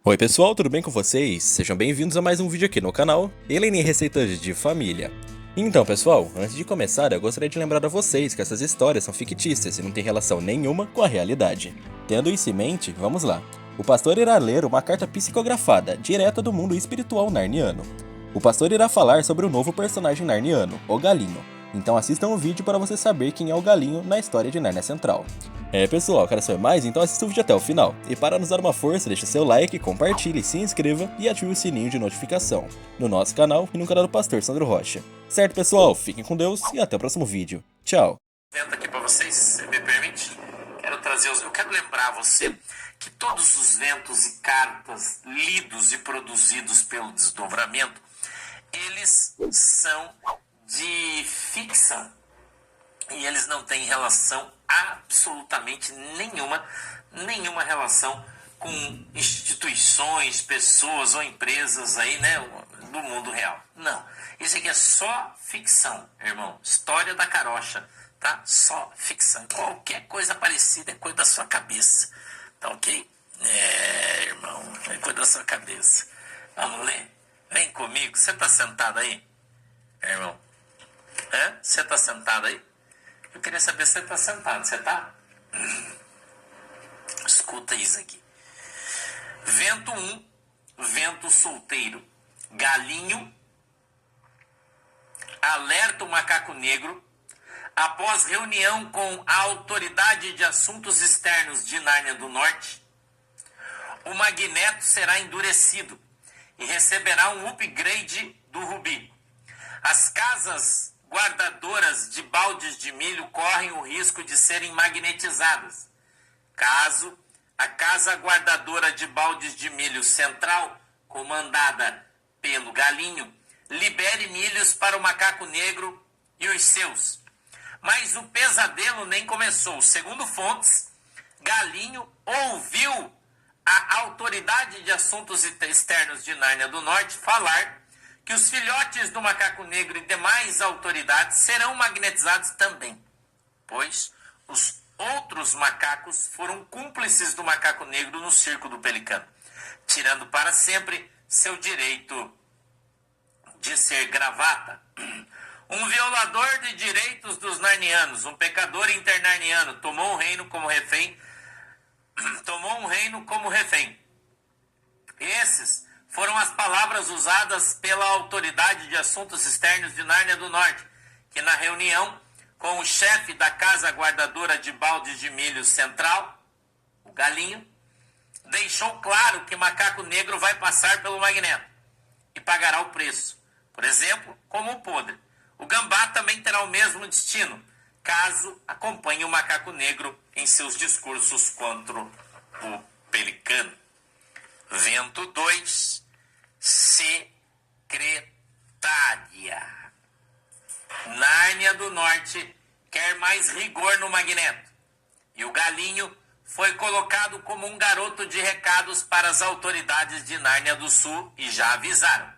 Oi pessoal, tudo bem com vocês? Sejam bem-vindos a mais um vídeo aqui no canal Helene Receitas de Família. Então pessoal, antes de começar eu gostaria de lembrar a vocês que essas histórias são fictícias e não têm relação nenhuma com a realidade. Tendo isso em mente, vamos lá. O pastor irá ler uma carta psicografada, direta do mundo espiritual narniano. O pastor irá falar sobre o novo personagem narniano, o Galinho. Então assistam o vídeo para você saber quem é o Galinho na história de Nárnia Central. Pessoal, quer saber mais? Então assista o vídeo até o final. E para nos dar uma força, deixe seu like, compartilhe, se inscreva e ative o sininho de notificação no nosso canal e no canal do Pastor Sandro Rocha. Certo, pessoal? Fiquem com Deus e até o próximo vídeo. Tchau! Vendo aqui para vocês, se me permite, eu quero lembrar você que todos os ventos e cartas lidos e produzidos pelo Desdobramento, eles são de ficção. E eles não têm relação absolutamente nenhuma relação com instituições, pessoas ou empresas aí, né, do mundo real. Não, isso aqui é só ficção, irmão. História da carocha, tá? Só ficção. Qualquer coisa parecida é coisa da sua cabeça, tá ok? Irmão, é coisa da sua cabeça. Vamos ler? Vem comigo. Você tá sentado aí, irmão? Você tá sentado aí? Eu queria saber se você está sentado. Você está? Escuta isso aqui. Vento 1, vento solteiro. Galinho alerta o macaco negro após reunião com a Autoridade de Assuntos Externos de Nárnia do Norte. O magneto será endurecido e receberá um upgrade do Rubi. As casas guardadoras de baldes de milho correm o risco de serem magnetizadas, caso a casa guardadora de baldes de milho central, comandada pelo Galinho, libere milhos para o macaco negro e os seus. Mas o pesadelo nem começou. Segundo fontes, Galinho ouviu a Autoridade de Assuntos Externos de Nárnia do Norte falar que os filhotes do macaco negro e demais autoridades serão magnetizados também, pois os outros macacos foram cúmplices do macaco negro no circo do Pelicano, tirando para sempre seu direito de ser gravata. Um violador de direitos dos narnianos, um pecador internarniano, tomou um reino como refém. Esses foram as palavras usadas pela Autoridade de Assuntos Externos de Nárnia do Norte, que na reunião com o chefe da casa guardadora de baldes de milho central, o Galinho, deixou claro que macaco negro vai passar pelo magneto e pagará o preço. Por exemplo, como o podre. O gambá também terá o mesmo destino, caso acompanhe o macaco negro em seus discursos contra o pelicano. Vento 2. Secretária. Nárnia do Norte quer mais rigor no magneto. E o Galinho foi colocado como um garoto de recados para as autoridades de Nárnia do Sul e já avisaram.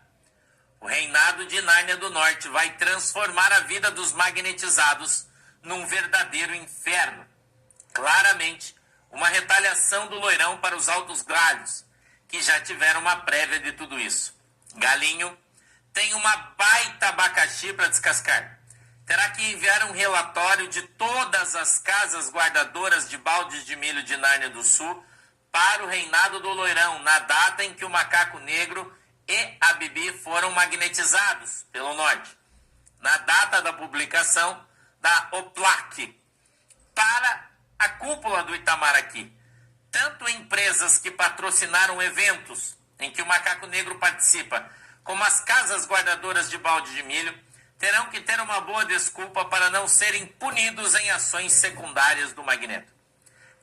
O reinado de Nárnia do Norte vai transformar a vida dos magnetizados num verdadeiro inferno. Claramente, uma retaliação do loirão para os altos galhos, que já tiveram uma prévia de tudo isso. Galinho tem uma baita abacaxi para descascar. Terá que enviar um relatório de todas as casas guardadoras de baldes de milho de Nárnia do Sul para o reinado do loirão, na data em que o macaco negro e a Bibi foram magnetizados pelo norte. Na data da publicação da OPLAC, para a cúpula do Itamaraty. Tanto empresas que patrocinaram eventos em que o macaco negro participa, como as casas guardadoras de balde de milho, terão que ter uma boa desculpa para não serem punidos em ações secundárias do magneto,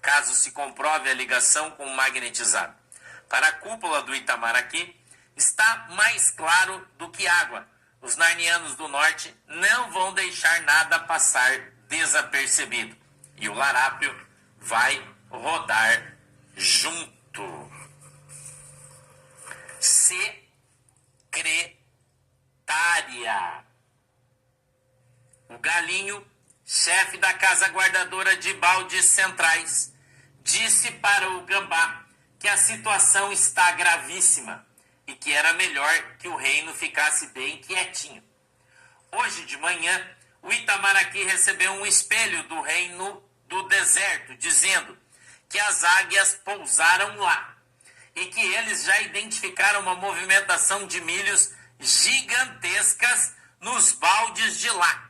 caso se comprove a ligação com o magnetizado. Para a cúpula do Itamaraty, está mais claro do que água. Os narnianos do norte não vão deixar nada passar desapercebido. E o larápio vai rodar junto. Secretária. O Galinho, chefe da casa guardadora de baldes centrais, disse para o gambá que a situação está gravíssima e que era melhor que o reino ficasse bem quietinho. Hoje de manhã, o Itamaraqui recebeu um espelho do reino do deserto, dizendo que as águias pousaram lá e que eles já identificaram uma movimentação de milhos gigantescas nos baldes de lá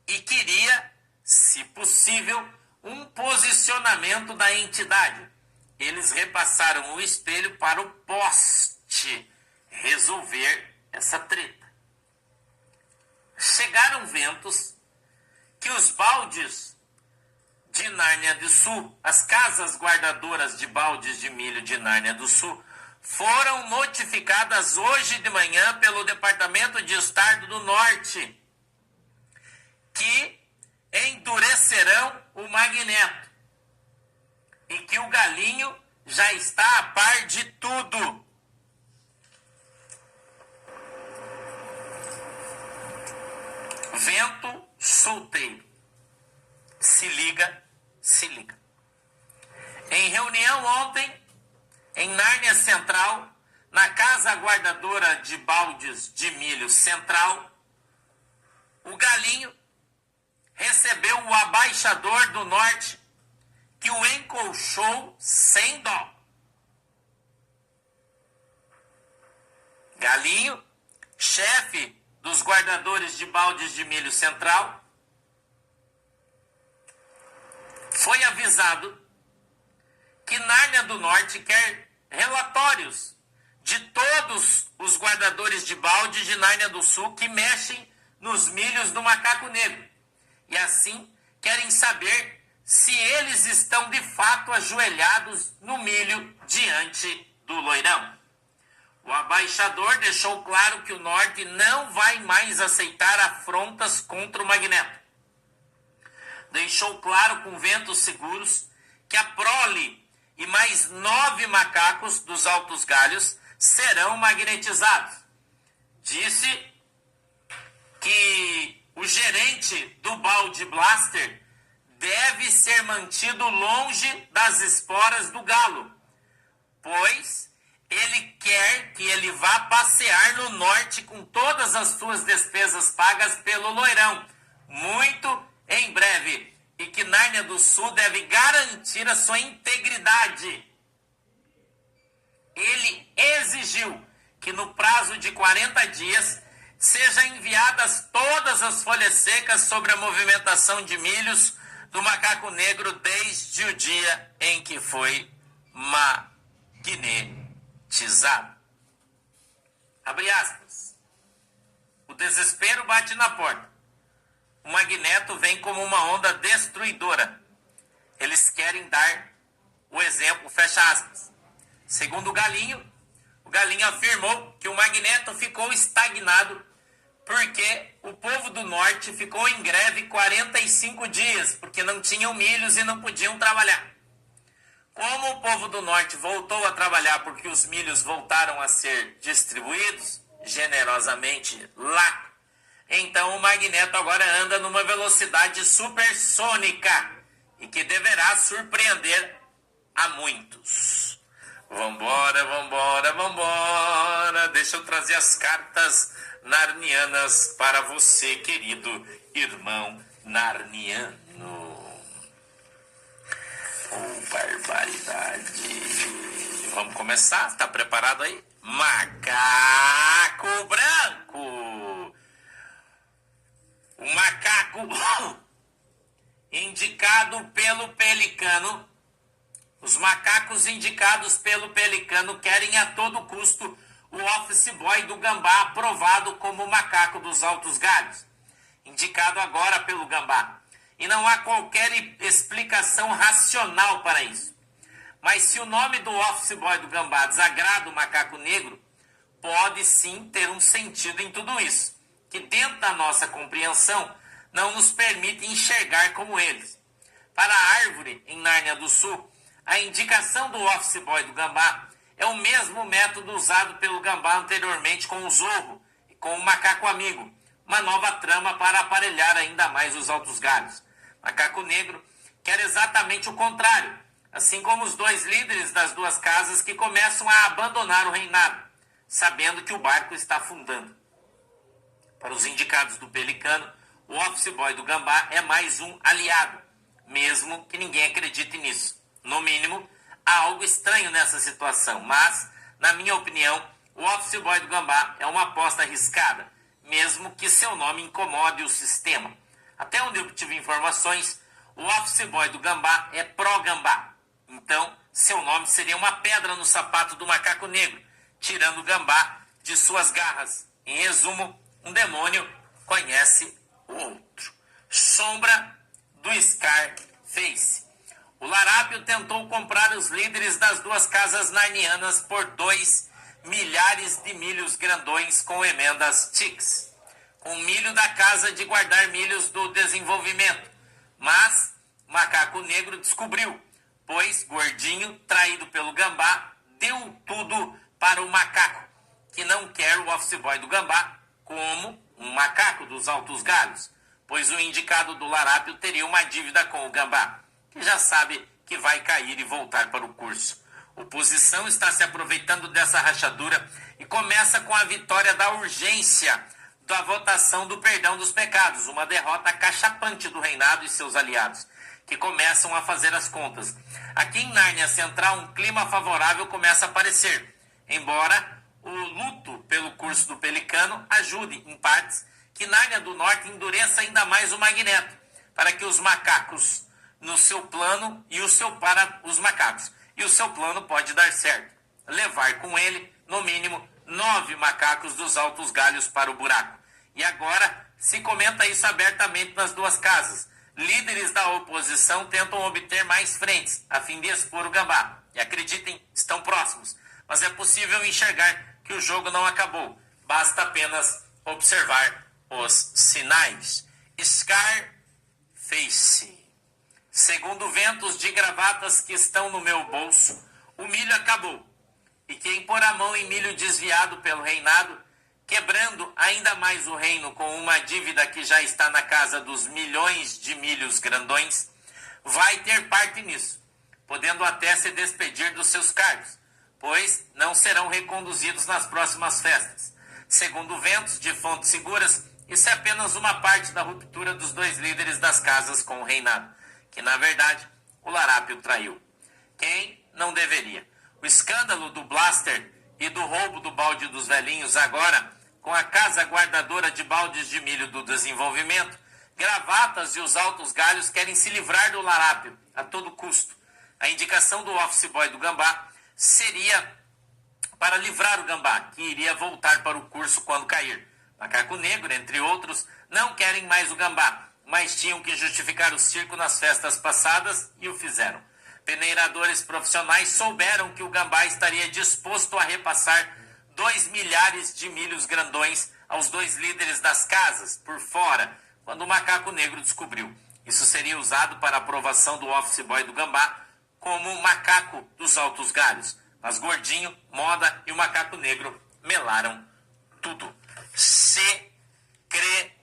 e queria, se possível, um posicionamento da entidade. Eles repassaram o espelho para o poste resolver essa treta. Chegaram ventos que os baldes de Nárnia do Sul, as casas guardadoras de baldes de milho de Nárnia do Sul, foram notificadas hoje de manhã pelo Departamento de Estado do Norte que endurecerão o magneto e que o galinho já está a par de tudo. Vento solteiro. Se liga, se liga. Em reunião ontem, em Nárnia Central, na Casa Guardadora de Baldes de Milho Central, o galinho recebeu o abaixador do Norte que o encolchou sem dó. Galinho, chefe dos guardadores de baldes de milho central, foi avisado que Nárnia do Norte quer relatórios de todos os guardadores de balde de Nárnia do Sul que mexem nos milhos do macaco negro. E assim querem saber se eles estão de fato ajoelhados no milho diante do loirão. O abaixador deixou claro que o Norte não vai mais aceitar afrontas contra o magneto. Deixou claro com ventos seguros que a prole e mais 9 macacos dos altos galhos serão magnetizados. Disse que o gerente do balde blaster deve ser mantido longe das esporas do galo, pois ele quer que ele vá passear no Norte com todas as suas despesas pagas pelo loirão, muito em breve, e que Nárnia do Sul deve garantir a sua integridade. Ele exigiu que no prazo de 40 dias sejam enviadas todas as folhas secas sobre a movimentação de milhos do macaco negro desde o dia em que foi magnetizado. Abre aspas. O desespero bate na porta. O magneto vem como uma onda destruidora. Eles querem dar o exemplo, fecha aspas. Segundo o Galinho afirmou que o magneto ficou estagnado porque o povo do Norte ficou em greve 45 dias, porque não tinham milhos e não podiam trabalhar. Como o povo do Norte voltou a trabalhar porque os milhos voltaram a ser distribuídos generosamente lá, então o magneto agora anda numa velocidade supersônica e que deverá surpreender a muitos. Vambora, vambora, vambora. Deixa eu trazer as cartas narnianas para você, querido irmão narniano. Oh, barbaridade. Vamos começar? Tá preparado aí? Macaco branco. O macaco indicado pelo pelicano. Os macacos indicados pelo pelicano querem a todo custo o office boy do gambá aprovado como macaco dos altos galhos, indicado agora pelo gambá. E não há qualquer explicação racional para isso. Mas se o nome do office boy do gambá desagrada o macaco negro, pode sim ter um sentido em tudo isso, que dentro da nossa compreensão não nos permite enxergar como eles. Para a árvore em Nárnia do Sul, a indicação do office boy do gambá é o mesmo método usado pelo gambá anteriormente com o zorro e com o macaco amigo, uma nova trama para aparelhar ainda mais os altos galhos. Macaco negro quer exatamente o contrário, assim como os dois líderes das duas casas que começam a abandonar o reinado, sabendo que o barco está afundando. Para os indicados do Pelicano, o office boy do Gambá é mais um aliado, mesmo que ninguém acredite nisso. No mínimo, há algo estranho nessa situação, mas, na minha opinião, o office boy do Gambá é uma aposta arriscada, mesmo que seu nome incomode o sistema. Até onde eu tive informações, o office boy do Gambá é pró-Gambá. Então, seu nome seria uma pedra no sapato do macaco negro, tirando o Gambá de suas garras. Em resumo, um demônio conhece o outro. Sombra do Scarface. O Larápio tentou comprar os líderes das duas casas narnianas por 2 milhares de milhos grandões com emendas TICs, com milho da casa de guardar milhos do desenvolvimento. Mas o macaco negro descobriu, pois Gordinho, traído pelo Gambá, deu tudo para o macaco, que não quer o office boy do Gambá como um macaco dos altos galhos, pois o indicado do Larápio teria uma dívida com o Gambá, que já sabe que vai cair e voltar para o curso. A oposição está se aproveitando dessa rachadura e começa com a vitória da urgência da votação do perdão dos pecados, uma derrota cachapante do reinado e seus aliados, que começam a fazer as contas. Aqui em Nárnia Central, um clima favorável começa a aparecer, embora o luto pelo curso do Pelicano ajude, em partes, que Nárnia do Norte endureça ainda mais o magneto, para que os macacos no seu plano e o seu para os macacos. E o seu plano pode dar certo. Levar com ele, no mínimo, 9 macacos dos altos galhos para o buraco. E agora se comenta isso abertamente nas duas casas. Líderes da oposição tentam obter mais frentes, a fim de expor o Gambá. E acreditem, estão próximos. Mas é possível enxergar que o jogo não acabou. Basta apenas observar os sinais. Scarface. Segundo ventos de gravatas que estão no meu bolso, o milho acabou. E quem pôr a mão em milho desviado pelo reinado, quebrando ainda mais o reino com uma dívida que já está na casa dos milhões de milhos grandões, vai ter parte nisso, podendo até se despedir dos seus cargos, pois não serão reconduzidos nas próximas festas. Segundo ventos de fontes seguras, isso é apenas uma parte da ruptura dos dois líderes das casas com o reinado, que na verdade o Larápio traiu. Quem não deveria? O escândalo do Blaster e do roubo do balde dos velhinhos agora, com a casa guardadora de baldes de milho do desenvolvimento, gravatas e os altos galhos querem se livrar do Larápio a todo custo. A indicação do office boy do Gambá seria para livrar o Gambá, que iria voltar para o curso quando cair. Macaco Negro, entre outros, não querem mais o Gambá, mas tinham que justificar o circo nas festas passadas e o fizeram. Peneiradores profissionais souberam que o Gambá estaria disposto a repassar 2 milhares de milhos grandões aos dois líderes das casas, por fora, quando o Macaco Negro descobriu. Isso seria usado para a aprovação do office boy do Gambá como o macaco dos altos galhos. Mas Gordinho, Moda e o Macaco Negro melaram tudo. Secretária.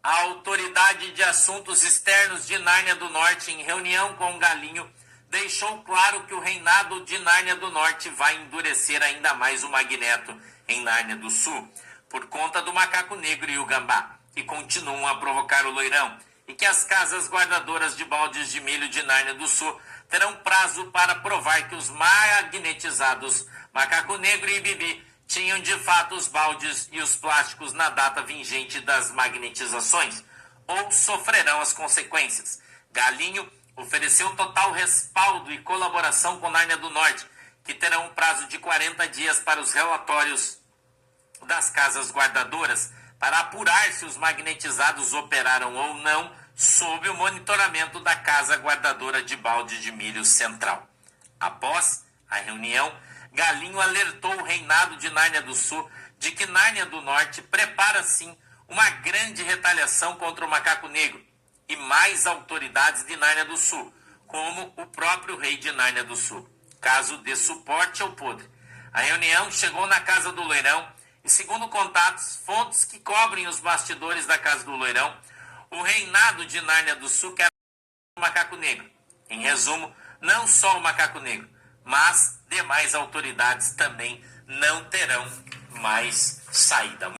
A Autoridade de Assuntos Externos de Nárnia do Norte, em reunião com o Galinho, deixou claro que o reinado de Nárnia do Norte vai endurecer ainda mais o magneto em Nárnia do Sul, por conta do Macaco Negro e o Gambá, que continuam a provocar o Loirão, e que as casas guardadoras de baldes de milho de Nárnia do Sul terão prazo para provar que os magnetizados Macaco Negro e Bibi tinham de fato os baldes e os plásticos na data vigente das magnetizações, ou sofrerão as consequências. Galinho ofereceu total respaldo e colaboração com Nárnia do Norte, que terão um prazo de 40 dias para os relatórios das casas guardadoras, para apurar se os magnetizados operaram ou não, sob o monitoramento da Casa Guardadora de Balde de Milho Central. Após a reunião, Galinho alertou o reinado de Nárnia do Sul de que Nárnia do Norte prepara, sim, uma grande retaliação contra o Macaco Negro e mais autoridades de Nárnia do Sul, como o próprio rei de Nárnia do Sul, caso dê suporte ao podre. A reunião chegou na casa do Loirão e, segundo contatos, fontes que cobrem os bastidores da casa do Loirão, o reinado de Nárnia do Sul quer o Macaco Negro, Em resumo, não só o macaco negro, mas demais autoridades também não terão mais saída.